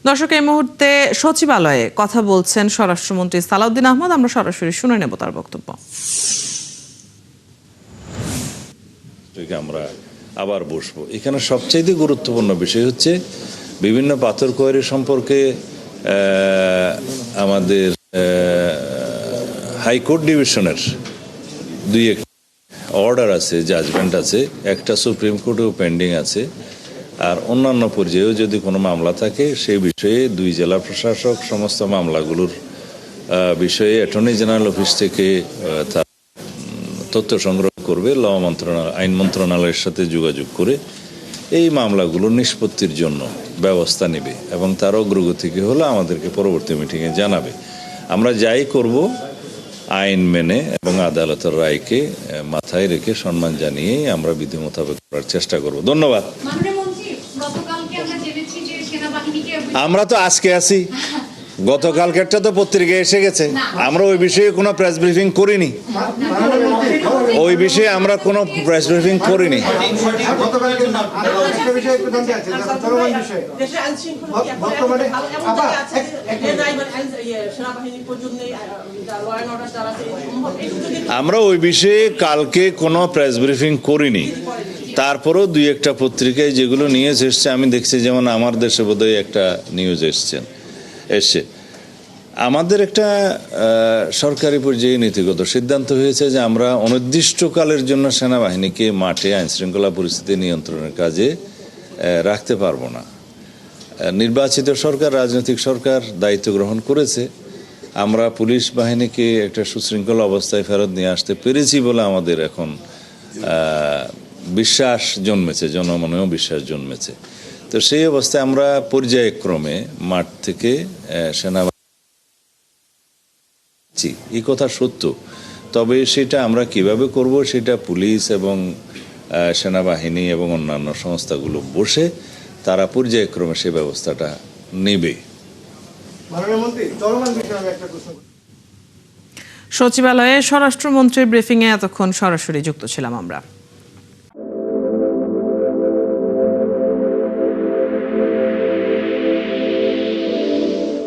দর্শক, এই মুহূর্তে সচিবালয়ে কথা বলছেন স্বরাষ্ট্রমন্ত্রী সালাউদ্দিন আহমদ। আমরা সরাসরি শুনে নেব তার বক্তব্য। আমরা আবার বসবো। এখানে সবচেয়ে গুরুত্বপূর্ণ বিষয় হচ্ছে বিভিন্ন পাথর কোয়ারি সম্পর্কে আমাদের হাইকোর্ট ডিভিশনের দুই এক অর্ডার আছে, জাজমেন্ট আছে, একটা সুপ্রিম কোর্টেও পেন্ডিং আছে, আর অন্যান্য পর্যায়েও যদি কোনো মামলা থাকে সেই বিষয়ে দুই জেলা প্রশাসক সমস্ত মামলাগুলোর বিষয়ে অ্যাটর্নি জেনারেল অফিস থেকে তার তথ্য সংগ্রহ করবে, আইন মন্ত্রণালয়ের সাথে যোগাযোগ করে এই মামলাগুলোর নিষ্পত্তির জন্য ব্যবস্থা নেবে এবং তার অগ্রগতিকে হলে আমাদেরকে পরবর্তী মিটিংয়ে জানাবে। আমরা যাই করব আইন মেনে এবং আদালতের রায়কে মাথায় রেখে সম্মান জানিয়ে আমরা বিধি মোতাবেক করার চেষ্টা করব। ধন্যবাদ। আমরা তো আজকে আছি, গতকালকেরটা তো পত্রিকায় এসে গেছে। আমরা ওই বিষয়ে কোনো প্রেস ব্রিফিং করিনি, ওই বিষয়ে আমরা কোনো প্রেস ব্রিফিং করিনি। আমরা ওই বিষয়ে কালকে কোনো প্রেস ব্রিফিং করিনি, তারপরেও দুই একটা পত্রিকায় যেগুলো নিউজ এসছে আমি দেখছি, যেমন আমার দেশে বোধহয় একটা নিউজ এসছে। আমাদের একটা সরকারি পর্যায়ে নীতিগত সিদ্ধান্ত হয়েছে যে আমরা অনির্দিষ্টকালের জন্য সেনাবাহিনীকে মাঠে আইনশৃঙ্খলা পরিস্থিতি নিয়ন্ত্রণের কাজে রাখতে পারবো না। নির্বাচিত সরকার, রাজনৈতিক সরকার দায়িত্ব গ্রহণ করেছে। আমরা পুলিশ বাহিনীকে একটা সুশৃঙ্খল অবস্থায় ফেরত নিয়ে আসতে পেরেছি বলে আমাদের এখন বিশ্বাস জন্মেছে, জনমনেও বিশ্বাস জন্মেছে। তো সেই অবস্থায় আমরা পর্যায়ক্রমে মাঠ থেকে সেনাবাহিনী, এই কথা সত্য, তবে সেটা আমরা কিভাবে করব সেটা পুলিশ এবং সেনাবাহিনী এবং অন্যান্য সংস্থাগুলো বসে তারা পর্যায়ক্রমে সে ব্যবস্থাটা নেবে। সচিবালয়ে স্বরাষ্ট্রমন্ত্রীর ব্রিফিংয়ে এতক্ষণ সরাসরি যুক্ত ছিলাম আমরা।